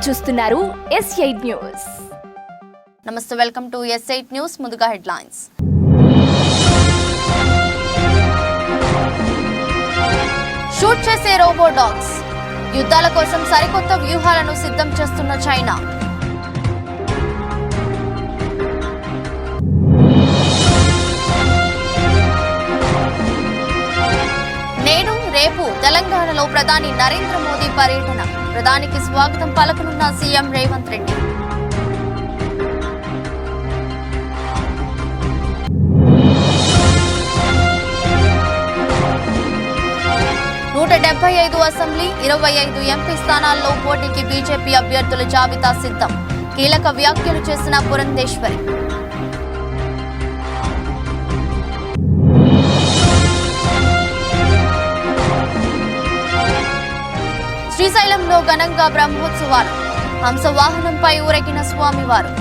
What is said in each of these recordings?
చూస్తున్నారు S8 news. నమస్తే, welcome to S8 news. ముందుగా హెడ్లైన్స్. షూట్ చేసే రోబో డాగ్స్, యుద్ధాల కోసం సరికొత్త వ్యూహాలను సిద్ధం చేస్తున్న చైనా. నేడు రేపు తెలంగాణలో ప్రధాని నరేంద్ర మోదీ పర్యటన. ప్రధానికి స్వాగతం పలకనున్న CM Revanth Reddy. Assembly 25 MP స్థానాల్లో పోటీకి బీజేపీ అభ్యర్థుల జాబితా సిద్ధం. కీలక వ్యాఖ్యలు చేసిన పురంధేశ్వరి. శ్రీశైలంలో ఘనంగా బ్రహ్మోత్సవాలు. హంసవాహనంపై ఊరేగిన స్వామివారు.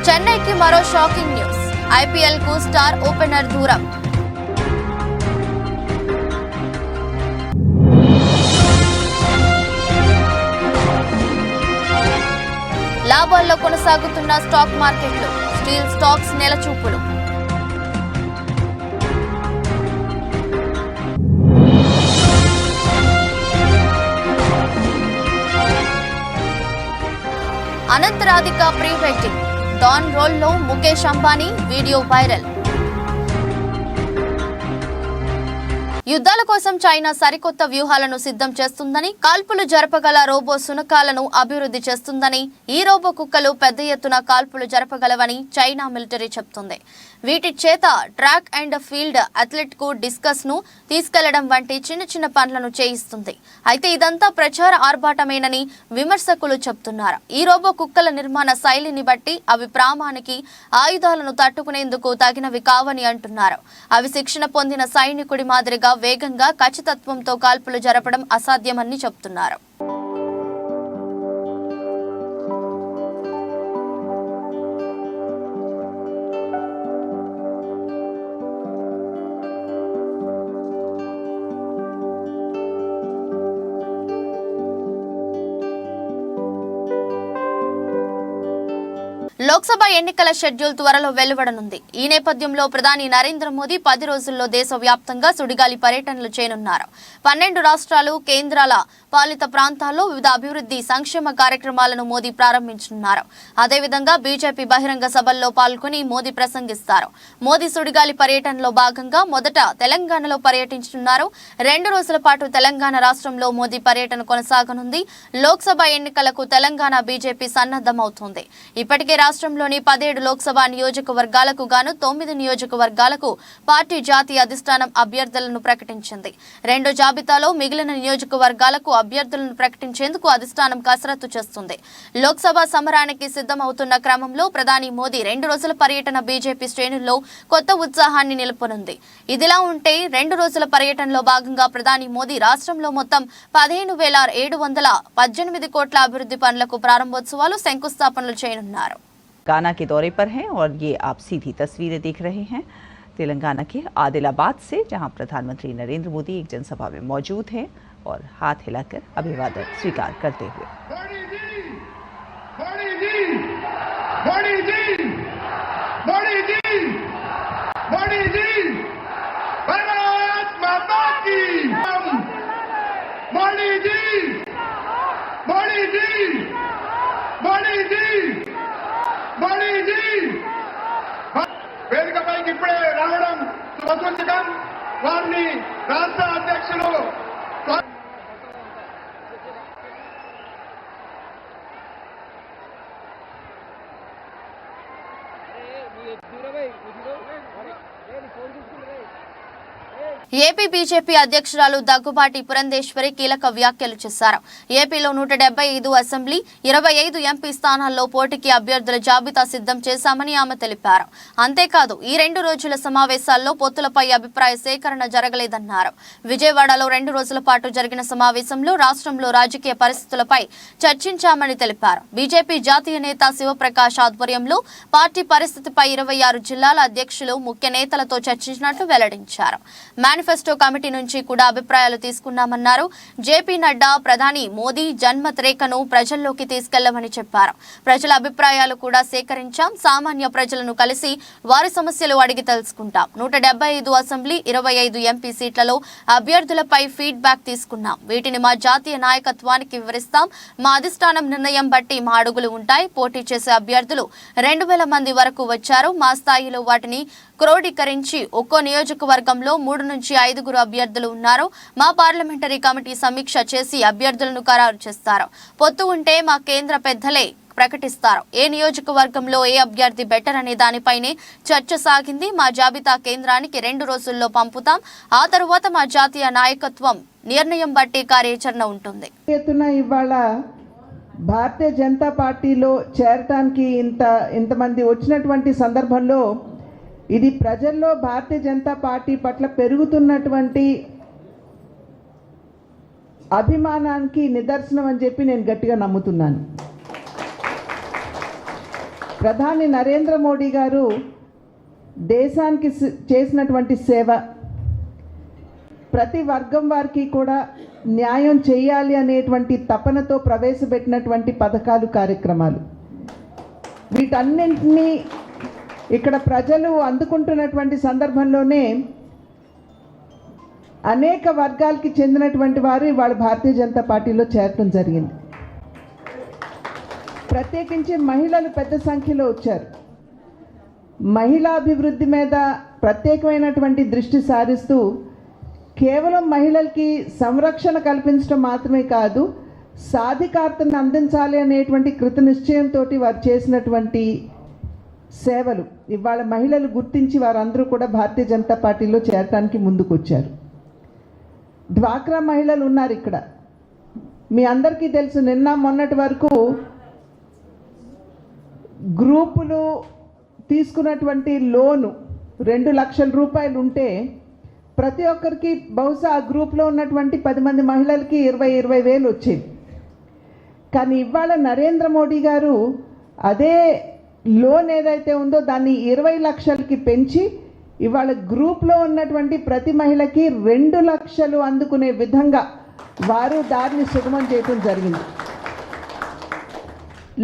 చెన్నైకి మరో షాకింగ్ న్యూస్. ఐపీఎల్ కు స్టార్ ఓపెనర్ దూరం. లాభాల్లో కొనసాగుతున్న స్టాక్ మార్కెట్లు. Steel stocks నెలచూపులు. అనంతరాధిక pre wedding. Don role లో ముఖేష్ అంబానీ వీడియో వైరల్. యుద్ధాల కోసం చైనా సరికొత్త వ్యూహాలను సిద్ధం చేస్తుందని, కాల్పులు జరపగల రోబో సునకాలను అభివృద్ధి చేస్తుందని, ఈ రోబో కుక్కలు పెద్ద ఎత్తున కాల్పులు జరపగలవని చైనా మిలిటరీ చెబుతుంది. వీటి చేత ట్రాక్ అండ్ ఫీల్డ్ అథ్లెట్ కు డిస్కస్ ను తీసుకెళ్లడం వంటి చిన్న చిన్న పనులను చేయిస్తుంది. అయితే ఇదంతా ప్రచార ఆర్భాటమేనని విమర్శకులు చెబుతున్నారు. ఈ రోబో కుక్కల నిర్మాణ శైలిని బట్టి అవి ప్రామాణిక ఆయుధాలను తట్టుకునేందుకు తగినవి కావని అంటున్నారు. అవి శిక్షణ పొందిన సైనికుడి మాదిరిగా వేగంగా ఖచ్చితత్వంతో కాల్పులు జరపడం అసాధ్యమని చెబుతున్నారు. లోక్సభ ఎన్నికల షెడ్యూల్ త్వరలో వెలువడనుంది. ఈ నేపథ్యంలో ప్రధాని నరేంద్ర మోదీ 10 రోజుల్లో దేశవ్యాప్తంగా సుడిగాలి పర్యటనలు చేయనున్నారు. 12 రాష్ట్రాలు, కేంద్రాల పాలిత ప్రాంతాల్లో వివిధ అభివృద్ధి సంక్షేమ కార్యక్రమాలను మోదీ ప్రారంభించనున్నారు. అదేవిధంగా బీజేపీ బహిరంగ సభల్లో పాల్గొని మోదీ ప్రసంగిస్తారు. మోదీ సుడిగాలి పర్యటనలో భాగంగా మొదట తెలంగాణలో పర్యటించనున్నారు. 2 రోజుల పాటు తెలంగాణ రాష్ట్రంలో మోదీ పర్యటన కొనసాగనుంది. లోక్సభ ఎన్నికలకు తెలంగాణ బీజేపీ సన్నద్ధమవుతోంది. ఇప్పటికే రాష్ట్రంలోని 17 లోక్సభ నియోజకవర్గాలకు గాను 9 నియోజకవర్గాలకు పార్టీ జాతీయ అధిష్టానం అభ్యర్థులను ప్రకటించింది. రెండో జాబితాలో మిగిలిన నియోజకవర్గాలకు అభ్యర్థులను ప్రకటించేందుకు అధిష్టానం కసరత్తు చేస్తుంది. లోక్సభ సమరానికి సిద్ధమవుతున్న క్రమంలో ప్రధాని మోదీ 2 రోజుల పర్యటన బీజేపీ శ్రేణుల్లో కొత్త ఉత్సాహాన్ని నిలుపునుంది. ఇదిలా ఉంటే 2 రోజుల పర్యటనలో భాగంగా ప్రధాని మోదీ రాష్ట్రంలో మొత్తం 15,718 కోట్ల అభివృద్ధి పనులకు ప్రారంభోత్సవాలు, శంకుస్థాపనలు చేయనున్నారు. तेलंगाना के दौरे पर हैं और ये आप सीधी तस्वीरें देख रहे हैं तेलंगाना के आदिलाबाद से, जहां प्रधानमंत्री नरेंद्र मोदी एक जनसभा में मौजूद हैं और हाथ हिलाकर अभिवादन स्वीकार करते हुए। వేదికపైకి ఇప్పుడే రావడం శుభసూచకం. వారిని రాష్ట్ర అధ్యక్షులు ఏపీ బీజేపీ అధ్యక్షురాలు దగ్గుబాటి పురంధేశ్వరి కీలక వ్యాఖ్యలు చేశారు. ఏపీలో 175 అసెంబ్లీ 25 ఎంపీ స్థానాల్లో పోటీకి అభ్యర్థుల జాబితా సిద్ధం చేశామని ఆమె తెలిపారు. అంతేకాదు ఈ 2 రోజుల సమావేశాల్లో పొత్తులపై అభిప్రాయ సేకరణ జరగలేదన్నారు. విజయవాడలో 2 రోజుల పాటు జరిగిన సమావేశంలో రాష్ట్రంలో రాజకీయ పరిస్థితులపై చర్చించామని తెలిపారు. బీజేపీ జాతీయ నేత శివప్రకాష్ ఆధ్వర్యంలో పార్టీ పరిస్థితిపై 26 జిల్లాల అధ్యక్షులు ముఖ్య నేతలతో చర్చించినట్లు వెల్లడించారు. మేనిఫెస్టో కమిటీ నుంచి కూడా అభిప్రాయాలు తీసుకున్నామన్నారు. జేపీ నడ్డా ప్రధాని మోదీ జన్మత్ రేఖను ప్రజల్లోకి తీసుకెళ్లమని చెప్పారు. ప్రజల అభిప్రాయాలు కూడా సేకరించాం. సామాన్య ప్రజలను కలిసి వారి సమస్యలు అడిగి తెలుసుకుంటాం. 175 అసెంబ్లీ 25 ఎంపీ సీట్లలో అభ్యర్థులపై ఫీడ్బ్యాక్ తీసుకున్నాం. వీటిని మా జాతీయ నాయకత్వానికి వివరిస్తాం. మా అధిష్టానం నిర్ణయం బట్టి మా అడుగులు ఉంటాయి. పోటీ చేసే అభ్యర్థులు 2000 మంది వరకు వచ్చారు. మా స్థాయిలో వాటిని క్రోడీకరించి ఒక్కో నియోజకవర్గంలో 3 నుంచి 5 అభ్యర్థులు ఉన్నారు. మా పార్లమెంటరీ కమిటీ సమీక్ష చేసి అభ్యర్థులను ఖరారు చేస్తారు. పొత్తు ఉంటే మా కేంద్ర పెద్దలే ప్రకటిస్తారు. ఏ నియోజకవర్గంలో ఏ అభ్యర్థి బెటర్ అనే దానిపైనే చర్చ సాగింది. మా జాబితా కేంద్రానికి 2 రోజుల్లో పంపుతాం. ఆ తరువాత మా జాతీయ నాయకత్వం నిర్ణయం బట్టి కార్యాచరణ ఉంటుంది. ఇవాళ భారతీయ జనతా పార్టీలో చేరటానికి ఇంతమంది వచ్చినటువంటి సందర్భంలో ఇది ప్రజల్లో భారతీయ జనతా పార్టీ పట్ల పెరుగుతున్నటువంటి అభిమానానికి నిదర్శనం అని చెప్పి నేను గట్టిగా నమ్ముతున్నాను. ప్రధాని నరేంద్ర మోడీ గారు దేశానికి చేసినటువంటి సేవ, ప్రతి వర్గం వారికి కూడా న్యాయం చేయాలి అనేటువంటి తపనతో ప్రవేశపెట్టినటువంటి పథకాలు, కార్యక్రమాలు, వీటన్నింటినీ ఇక్కడ ప్రజలు అందుకుంటున్నటువంటి సందర్భంలోనే అనేక వర్గాలకి చెందినటువంటి వారు ఇవాళ భారతీయ జనతా పార్టీలో చేరటం జరిగింది. ప్రత్యేకించి మహిళలు పెద్ద సంఖ్యలో వచ్చారు. మహిళా అభివృద్ధి మీద ప్రత్యేకమైనటువంటి దృష్టి సారిస్తూ కేవలం మహిళలకి సంరక్షణ కల్పించడం మాత్రమే కాదు, సాధికారతను అందించాలి అనేటువంటి కృత నిశ్చయంతో వారు చేసినటువంటి సేవలు ఇవాళ మహిళలు గుర్తించి వారందరూ కూడా భారతీయ జనతా పార్టీలో చేరటానికి ముందుకు వచ్చారు. డ్వాక్రా మహిళలు ఉన్నారు ఇక్కడ. మీ అందరికీ తెలుసు, నిన్న మొన్నటి వరకు గ్రూపులు తీసుకున్నటువంటి లోను 2 లక్షల రూపాయలు ఉంటే ప్రతి ఒక్కరికి బహుశా ఆ గ్రూప్లో ఉన్నటువంటి 10 మంది మహిళలకి 20 వేలు వచ్చేది. కానీ ఇవాళ నరేంద్ర మోడీ గారు అదే లోన్ ఏదైతే ఉందో దాన్ని 20 లక్షలకి పెంచి ఇవాళ గ్రూప్లో ఉన్నటువంటి ప్రతి మహిళకి 2 లక్షలు అందుకునే విధంగా వారు దారిని సుగమం చేయడం జరిగింది.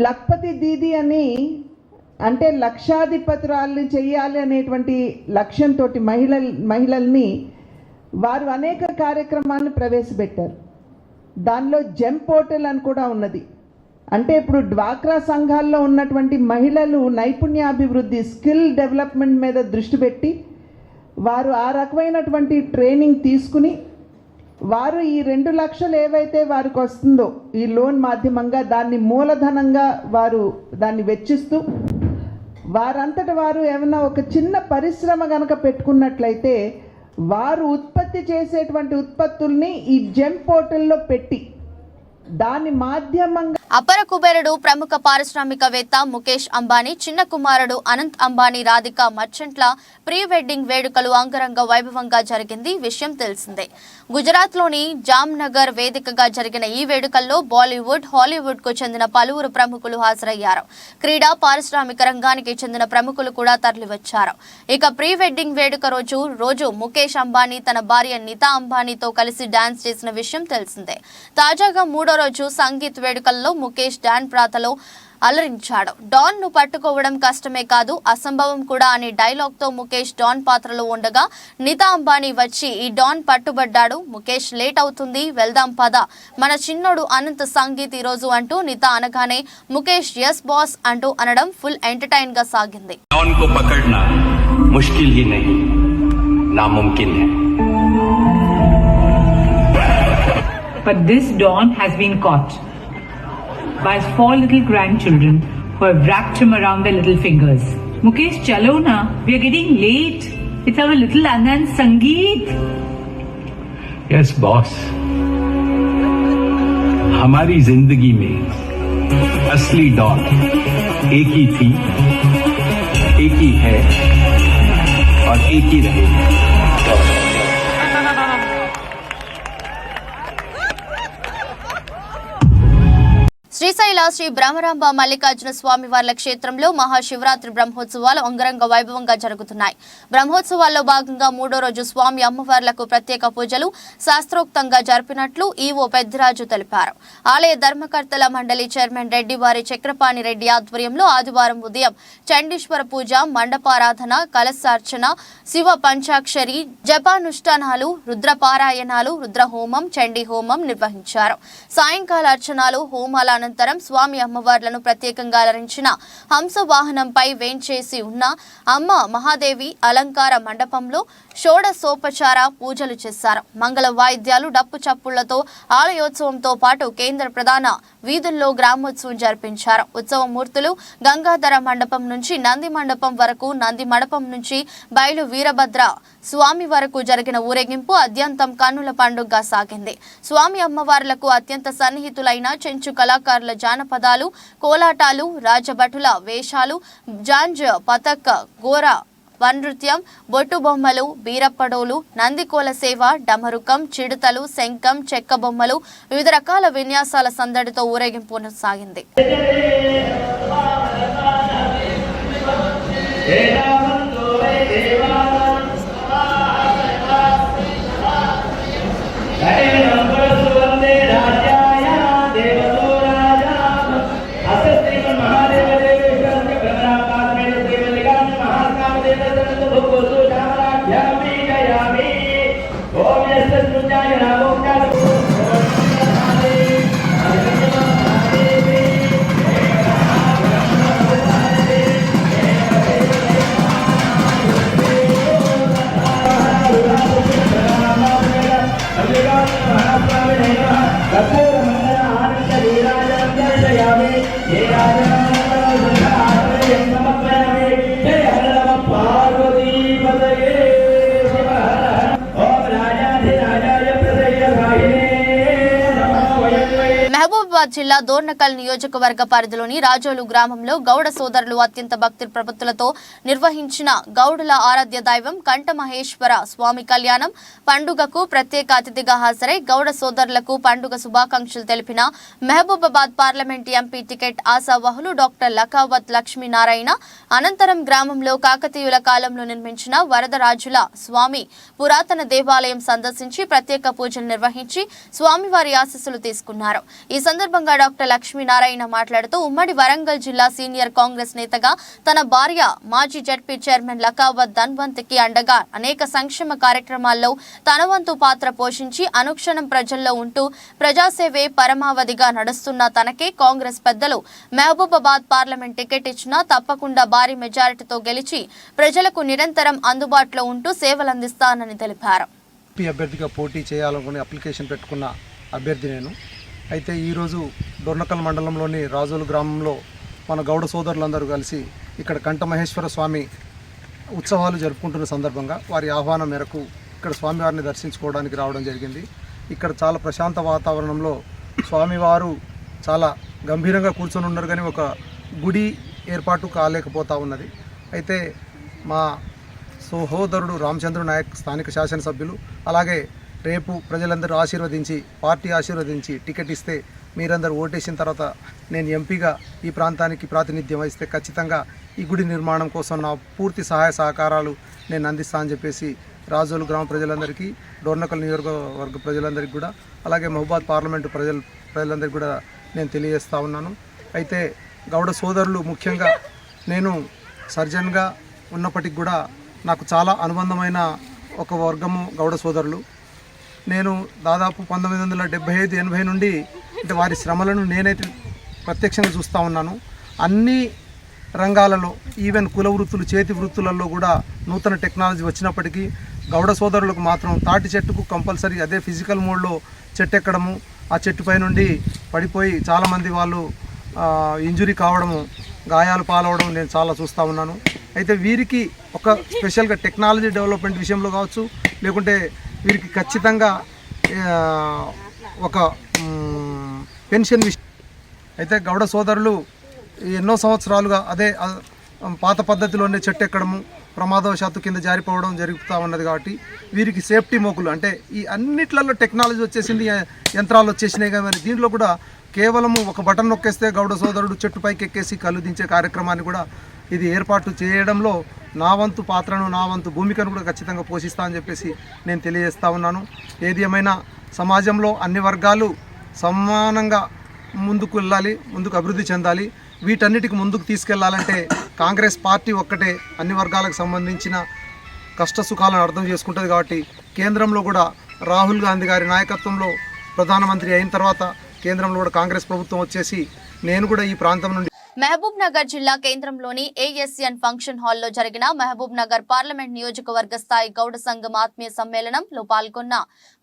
లక్పతి దీది అని అంటే లక్షాధిపతురాల్ని చేయాలి అనేటువంటి లక్ష్యంతో మహిళల్ని వారు అనేక కార్యక్రమాలను ప్రవేశపెట్టారు. దానిలో జెమ్ పోర్టల్ అని కూడా ఉన్నది. అంటే ఇప్పుడు డ్వాక్రా సంఘాల్లో ఉన్నటువంటి మహిళలు నైపుణ్యాభివృద్ధి, స్కిల్ డెవలప్మెంట్ మీద దృష్టి పెట్టి వారు ఆ రకమైనటువంటి ట్రైనింగ్ తీసుకుని వారు ఈ 2 లక్షలు ఏవైతే వారికి వస్తుందో ఈ లోన్ మాధ్యమంగా దాన్ని మూలధనంగా వారు దాన్ని వెచ్చిస్తూ వారంతట వారు ఏమన్నా ఒక చిన్న పరిశ్రమ కనుక పెట్టుకున్నట్లయితే వారు ఉత్పత్తి చేసేటువంటి ఉత్పత్తుల్ని ఈ జెమ్ పోర్టల్లో పెట్టి దాని మాధ్యమంగా అపర కుబేరుడు ప్రముఖ పారిశ్రామికవేత్త ముఖేష్ అంబానీ చిన్న కుమారుడు అనంత్ అంబానీ రాధిక మర్చెంట్ల ప్రీ వెడ్డింగ్ వేడుకలు అంగరంగ వైభవంగా జరిగింది. విషయం తెలిసిందే. గుజరాత్లోని జామ్నగర్ వేదికగా జరిగిన ఈ వేడుకల్లో బాలీవుడ్, హాలీవుడ్ కు చెందిన పలువురు ప్రముఖులు హాజరయ్యారు. క్రీడా, పారిశ్రామిక రంగానికి చెందిన ప్రముఖులు కూడా తరలివచ్చారు. ఇక ప్రీ వెడ్డింగ్ వేడుక రోజు ముఖేష్ అంబానీ తన భార్య నీతా అంబానీతో కలిసి డాన్స్ చేసిన విషయం తెలిసిందే. తాజాగా 3వ రోజు సంగీత్ వేడుకల్లో ముఖేష్ డాన్ ప్రాతలో అలరించాడు. డాన్ ను పట్టుకోవడం కష్టమే కాదు, అసంభవం కూడా అనే డైలాగ్ తో ముఖేష్ డాన్ పాత్రలో ఉండగా నీతా అంబానీ వచ్చి ఈ డాన్ పట్టుబడ్డాడు. ముఖేష్ లేట్ అవుతుంది, వెళ్దాం పద, మన చిన్నోడు అనంత్ సంగీత్ ఈ రోజు అంటూ నీతా అనగానే ముఖేష్ ఎస్ బాస్ అంటూ అనడం ఫుల్ ఎంటర్టైన్ గా సాగింది. డాన్ को पकड़ना मुश्किल ही नहीं, नामुमकिन है. But this Don has been caught by his 4 little grandchildren who have wrapped him around their little fingers. Mukesh, chalo na, we are getting late. It's our little Anand Sangeet. Yes boss, हमारी जिंदगी में असली don एक ही थी, एक ही है और एक ही रहेगी। శ్రీశైల శ్రీ బ్రహ్మరాంబ మల్లికార్జున స్వామి వార్ల క్షేత్రంలో మహాశివరాత్రి బ్రహ్మోత్సవాలు అంగరంగ వైభవంగా జరుగుతున్నాయి. బ్రహ్మోత్సవాల్లో భాగంగా 3వ రోజు స్వామి అమ్మవార్లకు ప్రత్యేక పూజలు శాస్త్రోక్తంగా జరిపినట్లు ఈవో పెద్దిరాజు తెలిపారు. ఆలయ ధర్మకర్తల మండలి చైర్మన్ రెడ్డివారి చక్రపాణి రెడ్డి ఆధ్వర్యంలో ఆదివారం ఉదయం చండీశ్వర పూజ, మండపారాధన, కలశార్చన, శివ పంచాక్షరి జపానుష్ఠానాలు, రుద్రపారాయణాలు, రుద్రహోమం, చండీ హోమం నిర్వహించారు. సాయంకాల అర్చనాలు, హోమాల అనంతరం స్వామి అమ్మవార్లను ప్రత్యేకంగా అలరించిన హంస వాహనంపై వేంచేసి ఉన్న అమ్మ మహాదేవి అలంకార మండపంలో షోడశోపచార పూజలు చేశారు. మంగళ వాయిద్యాలు, డప్పు చప్పుళ్లతో ఆలయోత్సవంతో పాటు కేంద్ర ప్రధాన వీధుల్లో గ్రామోత్సవం జరిపించారు. ఉత్సవ మూర్తులు గంగాధర మండపం నుంచి నంది మండపం వరకు, నంది మండపం నుంచి బయలు వీరభద్ర స్వామి వరకు జరిగిన ఊరేగింపు అత్యంతం కన్నుల పండుగగా సాగింది. స్వామి అమ్మవార్లకు అత్యంత సన్నిహితులైన చెంచు కళాకారుల జానపదాలు, కోలాటాలు, రాజభటుల వేషాలు, జాంజ్, పతక్, గోర వనృత్యం, బొట్టు బొమ్మలు, బీరప్పడోలు, నందికోల సేవ, డమరుకం, చిడుతలు, శంఖం, చెక్క బొమ్మలు, వివిధ రకాల విన్యాసాల సందడితో ఊరేగింపు సాగింది. మహబూబాబాద్ జిల్లా దోర్నకల్ నియోజకవర్గ పరిధిలోని రాజోలు గ్రామంలో గౌడ సోదరులు అత్యంత భక్తి ప్రపత్తులతో నిర్వహించిన గౌడుల ఆరాధ్య దైవం కంఠమహేశ్వర స్వామి కళ్యాణం పండుగకు ప్రత్యేక అతిథిగా హాజరై గౌడ సోదరులకు పండుగ శుభాకాంక్షలు తెలిపిన మహబూబాబాద్ పార్లమెంట్ ఎంపీ టికెట్ ఆశావాహులు డాక్టర్ లకావత్ లక్ష్మీనారాయణ అనంతరం గ్రామంలో కాకతీయుల కాలంలో నిర్మించిన వరదరాజుల స్వామి పురాతన దేవాలయం సందర్శించి ప్రత్యేక పూజలు నిర్వహించి స్వామివారి ఆశీస్సులు తీసుకున్నారు. ఈ సందర్భంగా డాక్టర్ లక్ష్మీనారాయణ మాట్లాడుతూ ఉమ్మడి వరంగల్ జిల్లా సీనియర్ కాంగ్రెస్ నేతగా తన భార్య మాజీ జడ్పీ చైర్మన్ లకావత్ ధన్వంత్కి అండగా అనేక సంక్షేమ కార్యక్రమాల్లో తన వంతు పాత్ర పోషించి అనుక్షణం ప్రజల్లో ఉంటూ ప్రజాసేవే పరమావధిగా నడుస్తున్న తనకే కాంగ్రెస్ పెద్దలు మహబూబాబాద్ పార్లమెంట్ టికెట్ ఇచ్చినా తప్పకుండా భారీ మెజారిటీతో గెలిచి ప్రజలకు నిరంతరం అందుబాటులో ఉంటూ సేవలందిస్తానని తెలిపారు. అభ్యర్థిగా పోటీ చేయాలనుకుని అప్లికేషన్ పెట్టుకున్న అభ్యర్థి నేను. అయితే ఈరోజు దొర్నకల్ మండలంలోని రాజోలు గ్రామంలో మన గౌడ సోదరులందరూ కలిసి ఇక్కడ కంఠమహేశ్వర స్వామి ఉత్సవాలు జరుపుకుంటున్న సందర్భంగా వారి ఆహ్వానం మేరకు ఇక్కడ స్వామివారిని దర్శించుకోవడానికి రావడం జరిగింది. ఇక్కడ చాలా ప్రశాంత వాతావరణంలో స్వామివారు చాలా గంభీరంగా కూర్చొని ఉన్నారు, కానీ ఒక గుడి ఏర్పాటు కాలేకపోతూ ఉన్నది. అయితే మా సహోదరుడు రామచంద్ర నాయక్ స్థానిక శాసనసభ్యులు అలాగే రేపు ప్రజలందరూ ఆశీర్వదించి పార్టీ ఆశీర్వదించి టికెట్ ఇస్తే మీరందరూ ఓటేసిన తర్వాత నేను ఎంపీగా ఈ ప్రాంతానికి ప్రాతినిధ్యం వహిస్తే ఖచ్చితంగా ఈ గుడి నిర్మాణం కోసం నా పూర్తి సహాయ సహకారాలు నేను అందిస్తా అని చెప్పేసి రాజోలు గ్రామ ప్రజలందరికీ, డోర్నకల్ నియోజకవర్గ ప్రజలందరికీ కూడా అలాగే మహబూబాబాద్ పార్లమెంటు ప్రజలందరికీ కూడా నేను తెలియజేస్తూ ఉన్నాను. అయితే గౌడ సోదరులు ముఖ్యంగా నేను సర్జన్గా ఉన్నప్పటికి కూడా నాకు చాలా అనుబంధమైన ఒక వర్గము గౌడ సోదరులు. నేను దాదాపు 1975-80 నుండి అంటే వారి శ్రమలను నేనైతే ప్రత్యక్షంగా చూస్తూ ఉన్నాను. అన్ని రంగాలలో ఈవెన్ కుల వృత్తులు, చేతి వృత్తులలో కూడా నూతన టెక్నాలజీ వచ్చినప్పటికీ గౌడ సోదరులకు మాత్రం తాటి చెట్టుకు కంపల్సరీ అదే ఫిజికల్ మోడ్లో చెట్టు ఎక్కడము, ఆ చెట్టుపై నుండి పడిపోయి చాలామంది వాళ్ళు ఇంజురీ కావడము, గాయాలు పాలవడం నేను చాలా చూస్తూ ఉన్నాను. అయితే వీరికి ఒక స్పెషల్గా టెక్నాలజీ డెవలప్మెంట్ విషయంలో కావచ్చు, లేకుంటే వీరికి ఖచ్చితంగా ఒక పెన్షన్ విషయం అయితే గౌడ సోదరులు ఎన్నో సంవత్సరాలుగా అదే పాత పద్ధతిలోనే చెట్టు ఎక్కడము ప్రమాదవశాత్తు కింద జారిపోవడం జరుగుతూ ఉన్నది. కాబట్టి వీరికి సేఫ్టీ మోకులు అంటే ఈ అన్నిట్లలో టెక్నాలజీ వచ్చేసింది, యంత్రాలు వచ్చేసినాయి. కానీ దీంట్లో కూడా కేవలము ఒక బటన్ నొక్కేస్తే గౌడ సోదరుడు చెట్టు పైకి ఎక్కేసి కళ్ళు దించే కార్యక్రమాన్ని కూడా ఇది ఏర్పాటు చేయడంలో నా వంతు పాత్రను, నా వంతు భూమికను కూడా ఖచ్చితంగా పోషిస్తా అని చెప్పేసి నేను తెలియజేస్తా ఉన్నాను. ఏది ఏమైనా సమాజంలో అన్ని వర్గాలు సమానంగా ముందుకు వెళ్ళాలి, ముందుకు అభివృద్ధి చెందాలి. వీటన్నిటికి ముందుకు తీసుకెళ్లాలంటే కాంగ్రెస్ పార్టీ ఒక్కటే అన్ని వర్గాలకు సంబంధించిన కష్ట సుఖాలను అర్థం చేసుకుంటుంది. కాబట్టి కేంద్రంలో కూడా రాహుల్ గాంధీ గారి నాయకత్వంలో ప్రధానమంత్రి అయిన తర్వాత కేంద్రంలో కూడా కాంగ్రెస్ ప్రభుత్వం వచ్చేసి నేను కూడా ఈ ప్రాంతం నుండి మహబూబ్ నగర్ జిల్లా కేంద్రంలోని ఏఎస్ఎన్ ఫంక్షన్ హాల్లో జరిగిన మహబూబ్ నగర్ పార్లమెంట్ నియోజకవర్గ స్థాయి గౌడ సంఘం ఆత్మీయ సమ్మేళనంలో పాల్గొన్న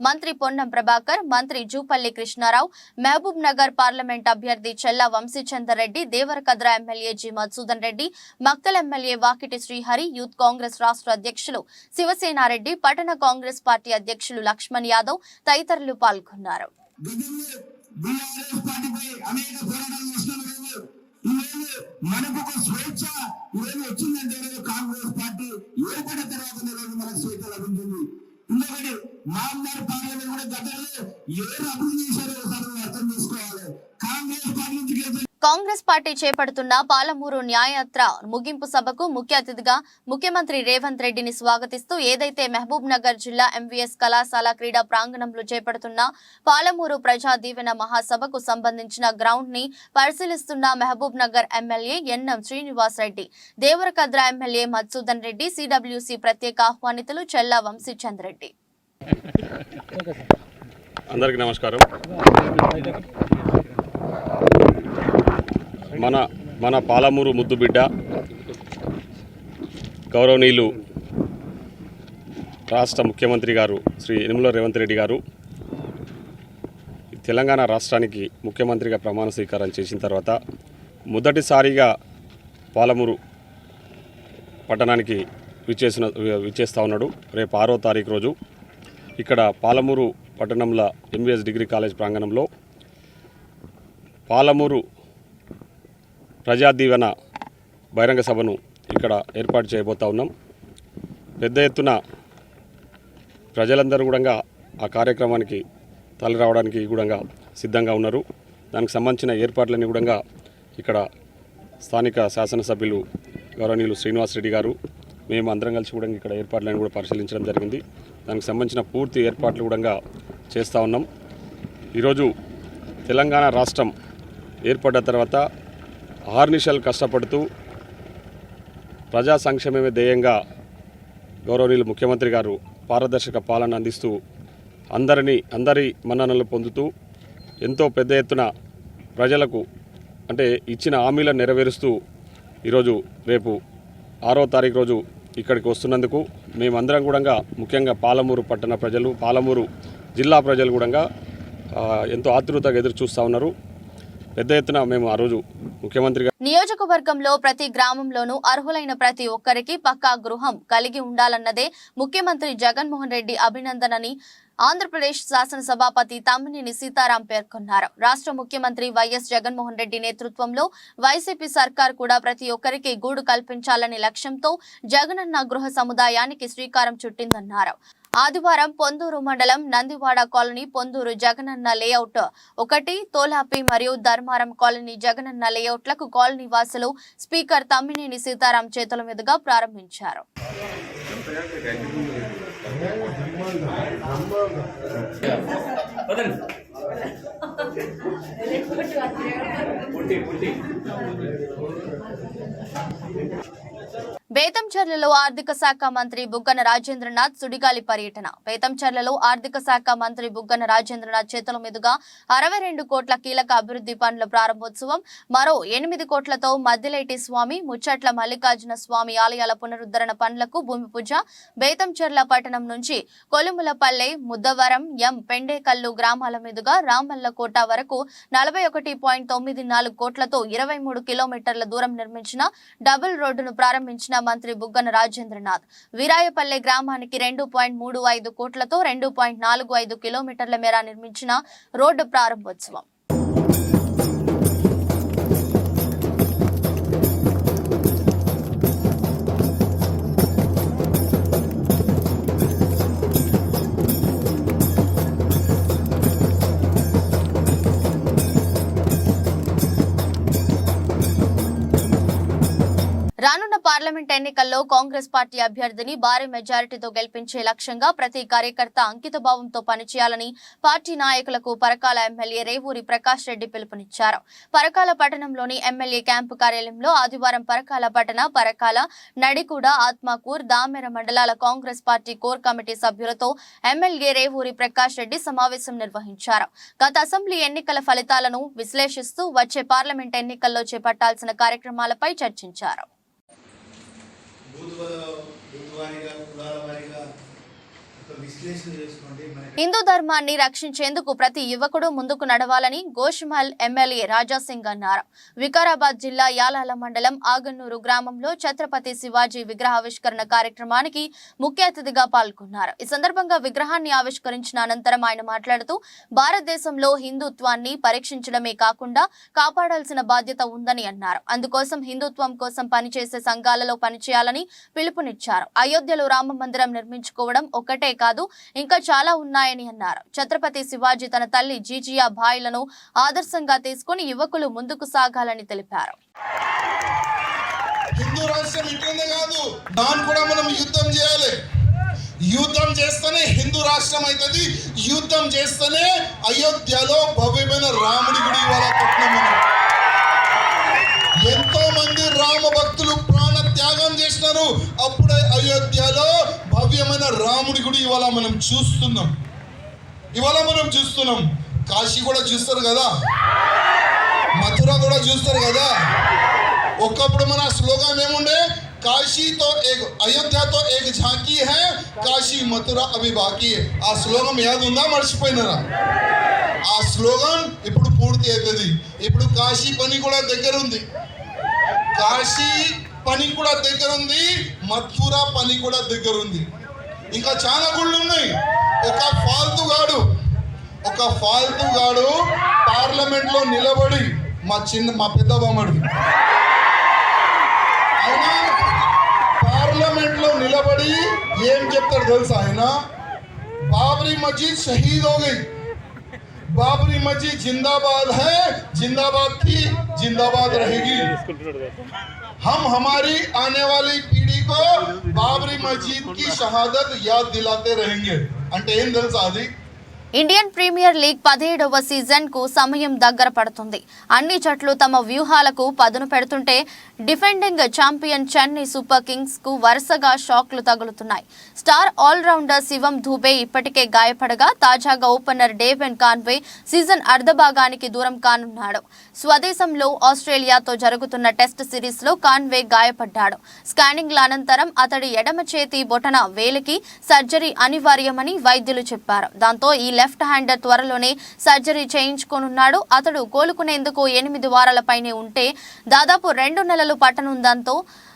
మంత్రి పొన్నం ప్రభాకర్, మంత్రి జూపల్లి కృష్ణారావు, మహబూబ్ నగర్ పార్లమెంట్ అభ్యర్థి చెల్లా Vamshichander Reddy, Devarakadra MLA G Madhusudan Reddy, Makthal MLA Vakiti Srihari, youth Congress రాష్ట్ర అధ్యక్షులు శివసేనారెడ్డి, పట్టణ కాంగ్రెస్ పార్టీ అధ్యక్షులు లక్ష్మణ్ యాదవ్ తదితరులు పాల్గొన్నారు. మనకు ఒక స్వేచ్ఛ ఈరోజు వచ్చిందంటే కాంగ్రెస్ పార్టీ ఏర్పడిన తర్వాత మనకు స్వేచ్ఛ లభించింది. ఇంకొకటి మామూలు పార్లమెంట్ కూడా గతంలో ఏ అభివృద్ధి చేశారో ఒకసారి అర్థం చేసుకోవాలి. కాంగ్రెస్ పార్టీ నుంచి కాంగ్రెస్ పార్టీ చేపడుతున్న పాలమూరు న్యాయయాత్ర ముగింపు సభకు ముఖ్య అతిథిగా ముఖ్యమంత్రి రేవంత్ రెడ్డిని స్వాగతిస్తూ ఏదైతే మహబూబ్ నగర్ జిల్లా ఎంవీఎస్ కళాశాల క్రీడా ప్రాంగణంలో చేపడుతున్న పాలమూరు ప్రజా దీవెన మహాసభకు సంబంధించిన గ్రౌండ్ ని పరిశీలిస్తున్న Mahabubnagar MLA Yennam Srinivas Reddy, Devarakadra MLA Madhusudan Reddy, CWC ప్రత్యేక ఆహ్వానితులు చెల్లా వంశీచంద్ రెడ్డి. అందరికీ నమస్కారం. మన పాలమూరు ముద్దుబిడ్డ గౌరవనీయులు రాష్ట్ర ముఖ్యమంత్రి గారు శ్రీ యనమల రేవంత్ రెడ్డి గారు తెలంగాణ రాష్ట్రానికి ముఖ్యమంత్రిగా ప్రమాణ స్వీకారం చేసిన తర్వాత మొదటిసారిగా పాలమూరు పట్టణానికి విచ్చేస్తూ ఉన్నాడు. రేపు 6వ తారీఖు రోజు ఇక్కడ పాలమూరు పట్టణంలో ఎంవీఎస్ డిగ్రీ కాలేజ్ ప్రాంగణంలో పాలమూరు ప్రజా దీవెన బహిరంగ సభను ఇక్కడ ఏర్పాటు చేయబోతా ఉన్నాం. పెద్ద ఎత్తున ప్రజలందరూ కూడా ఆ కార్యక్రమానికి తరలి రావడానికి కూడా సిద్ధంగా ఉన్నారు. దానికి సంబంధించిన ఏర్పాట్లన్నీ కూడా ఇక్కడ స్థానిక శాసనసభ్యులు గౌరవనీయులు శ్రీనివాస్ రెడ్డి గారు మేము అందరం కలిసి కూడా ఇక్కడ ఏర్పాట్లను కూడా పరిశీలించడం జరిగింది. దానికి సంబంధించిన పూర్తి ఏర్పాట్లు కూడా చేస్తూ ఉన్నాం. ఈరోజు తెలంగాణ రాష్ట్రం ఏర్పడ్డ తర్వాత ఆర్నిషాలు కష్టపడుతూ ప్రజా సంక్షేమమే ధ్యేయంగా గౌరవనీయులు ముఖ్యమంత్రి గారు పారదర్శక పాలన అందిస్తూ అందరి మన్ననలు పొందుతూ ఎంతో పెద్ద ఎత్తున ప్రజలకు అంటే ఇచ్చిన హామీలను నెరవేరుస్తూ ఈరోజు రేపు 6వ తారీఖు రోజు ఇక్కడికి వస్తున్నందుకు మేమందరం కూడా ముఖ్యంగా పాలమూరు పట్టణ ప్రజలు, పాలమూరు జిల్లా ప్రజలు కూడా ఎంతో ఆతృతగా ఎదురు చూస్తూ ఉన్నారు. పెద్ద ఎత్తున మేము ఆ రోజు ముఖ్యమంత్రి నియోజకవర్గంలో ప్రతి గ్రామంలోనూ అర్హులైన ప్రతి ఒక్కరికి పక్కా గృహం కలిగి ఉండాలన్నదే ముఖ్యమంత్రి జగన్మోహన్ రెడ్డి అభినందనని ఆంధ్రప్రదేశ్ శాసనసభాపతి తమ్మినేని సీతారాం పేర్కొన్నారు. రాష్ట్ర ముఖ్యమంత్రి వైఎస్ జగన్మోహన్ రెడ్డి నేతృత్వంలో వైసీపీ సర్కార్ కూడా ప్రతి ఒక్కరికి గూడు కల్పించాలనే లక్ష్యంతో జగనన్న గృహ సముదాయానికి శ్రీకారం చుట్టిందన్నారు. ఆదివారం పొందూరు మండలం నందివాడ కాలనీ పొందూరు జగనన్న లేఅవుట్ 1, తోలాపి మరియు ధర్మారం కాలనీ జగనన్న లేఅవుట్లకు కాలనీ వాసులు స్పీకర్ తమ్మినేని సీతారాం చేతుల మీదుగా ప్రారంభించారు. బేతంచెర్లలో ఆర్థిక శాఖ మంత్రి బుగ్గన రాజేంద్రనాథ్ సుడిగాలి పర్యటన. బేతంచెర్లలో ఆర్థిక శాఖ మంత్రి బుగ్గన రాజేంద్రనాథ్ చేతుల మీదుగా 62 కోట్ల కీలక అభివృద్ధి పనుల ప్రారంభోత్సవం, మరో 8 కోట్లతో మద్దిలేటి స్వామి, ముచ్చట్ల మల్లికార్జున స్వామి ఆలయాల పునరుద్ధరణ పనులకు భూమి పూజ. బేతంచెర్ల పట్టణం నుంచి కొలుములపల్లె, ముద్దవరం, పెండేకల్లు గ్రామాల మీదుగా రామల్లకోట వరకు 41.94 కోట్లతో 23 కిలోమీటర్ల దూరం నిర్మించిన డబుల్ రోడ్డును ప్రారంభించిన మంత్రి బుగ్గన రాజేంద్రనాథ్ వీరాయపల్లె గ్రామానికి 2.35 కోట్లతో 2.45 కిలోమీటర్ల మేర నిర్మించిన రోడ్డు ప్రారంభోత్సవం. రానున్న పార్లమెంట్ ఎన్నికల్లో కాంగ్రెస్ పార్టీ అభ్యర్థిని భారీ మెజారిటీతో గెలిపించే లక్ష్యంగా ప్రతి కార్యకర్త అంకితభావంతో పనిచేయాలని పార్టీ నాయకులకు పరకాల ఎమ్మెల్యే రేవూరి ప్రకాష్ రెడ్డి పిలుపునిచ్చారు. పరకాల పట్టణంలోని ఎమ్మెల్యే క్యాంపు కార్యాలయంలో ఆదివారం పరకాల పట్టణ, పరకాల, నడికూడ, ఆత్మకూర్, దామెర మండలాల కాంగ్రెస్ పార్టీ కోర్ కమిటీ సభ్యులతో ఎమ్మెల్యే రేవూరి ప్రకాష్ రెడ్డి సమావేశం నిర్వహించారు. గత అసెంబ్లీ ఎన్నికల ఫలితాలను విశ్లేషిస్తూ వచ్చే పార్లమెంట్ ఎన్నికల్లో చేపట్టాల్సిన కార్యక్రమాలపై చర్చించారు. హిందూ ధర్మాన్ని రక్షించేందుకు ప్రతి యువకుడు ముందుకు నడవాలని గోషిమల్ ఎమ్మెల్యే రాజాసింగ్ అన్నారు. వికారాబాద్ జిల్లా యాలాల మండలం ఆగన్నూరు గ్రామంలో ఛత్రపతి శివాజీ విగ్రహావిష్కరణ కార్యక్రమానికి ముఖ్య అతిథిగా పాల్గొన్నారు. ఈ సందర్భంగా విగ్రహాన్ని ఆవిష్కరించిన అనంతరం ఆయన మాట్లాడుతూ భారతదేశంలో హిందుత్వాన్ని పరీక్షించడమే కాకుండా కాపాడాల్సిన బాధ్యత ఉందని అన్నారు. అందుకోసం హిందుత్వం కోసం పనిచేసే సంఘాలలో పనిచేయాలని పిలుపునిచ్చారు. అయోధ్యలో రామ మందిరం నిర్మించుకోవడం ఒక్కటే కాదు, ఇంకా చాలా ఉన్నాయని అన్నారు. ఛత్రపతి శివాజీ తన తల్లి జీజియా భాయ్లను ఆదర్శంగా తీసుకుని యువకులు ముందుకు సాగాలని తెలిపారు. హిందూ రాష్ట్రం ఇట్లనే కాదు, దాన్ని కూడా మనం యుద్ధం చేయాలి. యుద్ధం చేస్తేనే హిందూ రాష్ట్రం అవుతుంది. యుద్ధం చేస్తేనే అయోధ్యలో భవ్యమైన రాముడి గుడి ఇవాళ కట్టినాం. ఎంతో మంది రామ భక్తులు ప్రాణ త్యాగం చేసినారు. అప్పుడే అయోధ్యలో భవ్యమైన రాముడి గుడి ఇవాళ మనం చూస్తున్నాం. కాశీ కూడా చూస్తారు కదా, మథుర కూడా చూస్తారు కదా. ఒకప్పుడు మన స్లోగన్ ఏముండే, కాశీతో ఏక్ అయోధ్యతో ఏక్ ఝాంకీ హై, కాశీ మథుర అభి బాకీ హై. ఆ స్లోగన్ యాద్ ఉందా, మర్చిపోయినారా? ఆ స్లోగన్ ఇప్పుడు పూర్తి అవుతుంది. ఇప్పుడు కాశీ పని కూడా దగ్గర ఉంది, మథుర పని కూడా దగ్గర ఉంది. ఇంకా చాలా గుళ్ళు ఉన్నాయి. ఒక ఫాల్తుగాడు పార్లమెంట్ లో నిలబడి మా పెద్ద బామ్మడి ఆయన పార్లమెంట్ లో నిలబడి ఏం చెప్తాడు తెలుసా? ఆయన బాబరీ మస్జిద్ షహీద్ హో గయి, बाबरी मस्जिद जिंदाबाद है, जिंदाबाद थी, जिंदाबाद रहेगी. हम हमारी आने वाली पीढ़ी को बाबरी मस्जिद की शहादत याद दिलाते रहेंगे. అంటే ఏం తెలుసా అది? ఇండియన్ ప్రీమియర్ లీగ్ 17వ సీజన్ కు సమయం దగ్గర పడుతుంది. అన్ని జట్లు తమ వ్యూహాలకు పదును పెడుతుంటే defending champion Chennai super Kings కు వరుసగా షాక్లు తగులుతున్నాయి. స్టార్ ఆల్రౌండర్ శివం దుబే ఇప్పటికే గాయపడగా తాజాగా ఓపెనర్ డేవెన్ కాన్వే సీజన్ అర్ధభాగానికి దూరం కానున్నాడు. స్వదేశంలో ఆస్ట్రేలియాతో జరుగుతున్న టెస్ట్ సిరీస్ లో కాన్వే గాయపడ్డాడు. స్కానింగ్ల అనంతరం అతడి ఎడమ చేతి బొటన వేలికి సర్జరీ అనివార్యమని వైద్యులు చెప్పారు. దాంతో ఈ లెఫ్ట్ హ్యాండర్ త్వరలోనే సర్జరీ చేయించుకోనున్నాడు. అతడు కోలుకునేందుకు 8 వారాల పైనే ఉంటే దాదాపు 2 నెలలు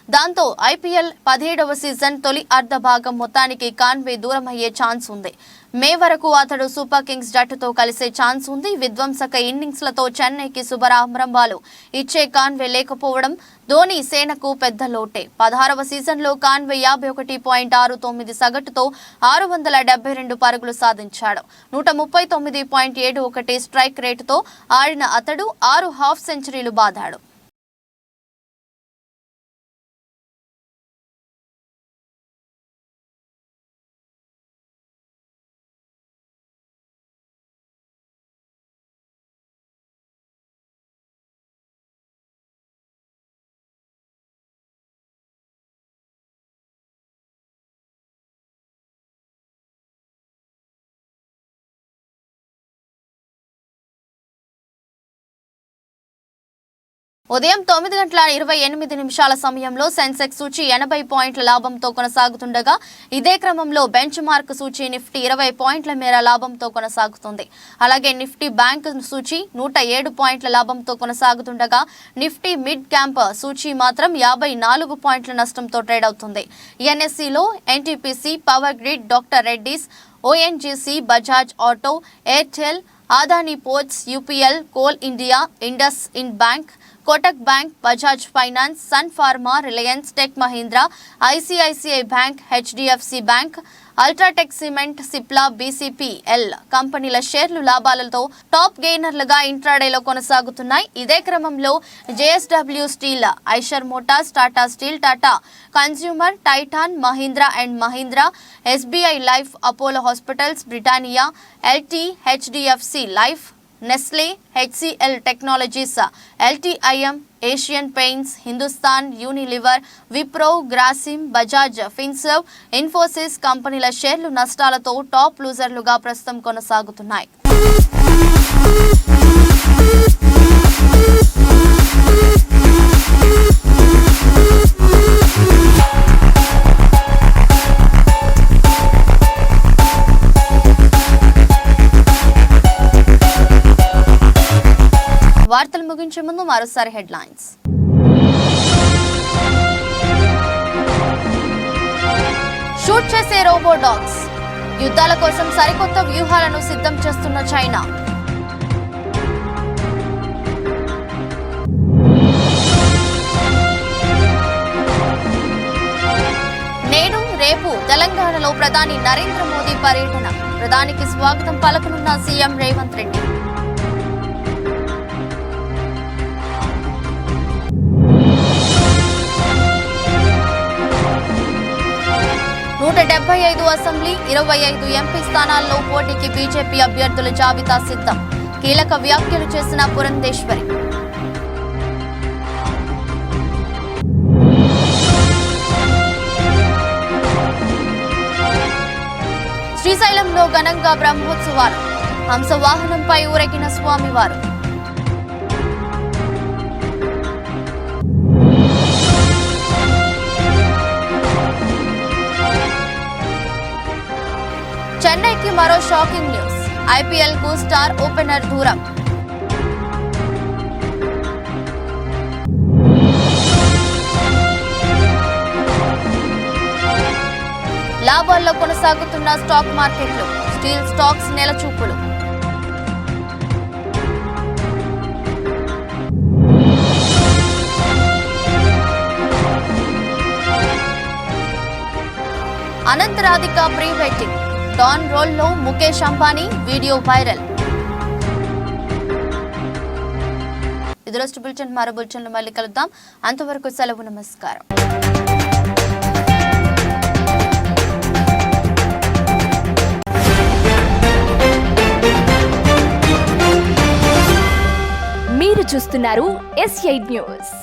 దాంతో ఐపీఎల్ 17వ సీజన్ తొలి అర్ధ భాగం మొత్తానికి కాన్వే దూరమయ్యే ఛాన్స్ ఉంది. మే వరకు అతడు సూపర్ కింగ్స్ జట్టుతో కలిసే ఛాన్స్ ఉంది. విధ్వంసక ఇన్నింగ్స్లతో చెన్నైకి శుభారంభాలు ఇచ్చే కాన్వే లేకపోవడం ధోని సేనకు పెద్ద లోటే. 16వ సీజన్లో కాన్వే 51.69 సగటుతో 672 పరుగులు సాధించాడు. 139.71 స్ట్రైక్ రేటుతో ఆడిన అతడు 6 హాఫ్ సెంచరీలు బాదాడు. ఉదయం 9:28 సమయంలో సెన్సెక్స్ సూచి 80 పాయింట్ల లాభంతో కొనసాగుతుండగా ఇదే క్రమంలో బెంచ్ మార్క్ సూచి నిఫ్టీ 20 పాయింట్ల మేర లాభంతో కొనసాగుతుంది. అలాగే నిఫ్టీ బ్యాంక్ సూచి 107 పాయింట్ల లాభంతో కొనసాగుతుండగా నిఫ్టీ మిడ్ క్యాంప్ సూచి మాత్రం 54 పాయింట్ల నష్టంతో ట్రేడ్ అవుతుంది. ఎన్ఎస్సిలో NTPC, power grid, doctor Reddy's, ONGC, Bajaj auto, Airtel, Adani ports, UPL, coal India, IndusInd bank, Kotak bank, Bajaj finance, sun pharma, Reliance, tech Mahindra, ICICI bank, HDFC bank, UltraTech cement, Cipla, BPCL కంపెనీల షేర్లు లాభాలతో top గెయినర్లుగా ఇంట్రాడేలో కొనసాగుతున్నాయి. ఇదే క్రమంలో JSW steel, Eicher motors, Tata steel, Tata consumer, Titan, Mahindra and Mahindra, SBI life, Apollo hospitals, Britannia, LT, HDFC life, Nestle, HCl technologies, LTIM, Asian paints, Hindustan Unilever, Wipro, Grasim, Bajaj Finserv, Infosys కంపెనీల షేర్లు నష్టాలతో టాప్ లూజర్లుగా ప్రస్తుతం కొనసాగుతున్నాయి. వార్తలు ముగించే ముందు మరోసారి హెడ్లైన్స్. షూట్ చేసే రోబో డాగ్స్, యుద్ధాల కోసం సరికొత్త వ్యూహాలను సిద్ధం చేస్తున్న చైనా. నేడు రేపు తెలంగాణలో ప్రధాని నరేంద్ర మోదీ పర్యటన, ప్రధానికి స్వాగతం పలకనున్న CM Revanth Reddy. 175 assembly, 25 MP స్థానాల్లో పోటీకి బీజేపీ అభ్యర్థుల జాబితా సిద్ధం. కీలక వ్యాఖ్యలు చేసిన పురంధేశ్వరి. శ్రీశైలంలో ఘనంగా బ్రహ్మోత్సవాలు, హంసవాహనంపై ఊరేగిన స్వామివారు. చెన్నైకి మరో షాకింగ్ న్యూస్, ఐపీఎల్ కు స్టార్ ఓపెనర్ దూరం. లాభాల్లో కొనసాగుతున్న స్టాక్ మార్కెట్లు, steel stocks నెలచూపులు. అనంతరాధిక pre wedding, don రోల్లో ముఖేష్ అంబానీ వీడియో వైరల్. ఇది రోజు బులెటిన్. మరో బులెటిన్లో మళ్ళీ కలుద్దాం. అంతవరకు సెలవు, నమస్కారం. మీరు చూస్తున్నారు S8 న్యూస్.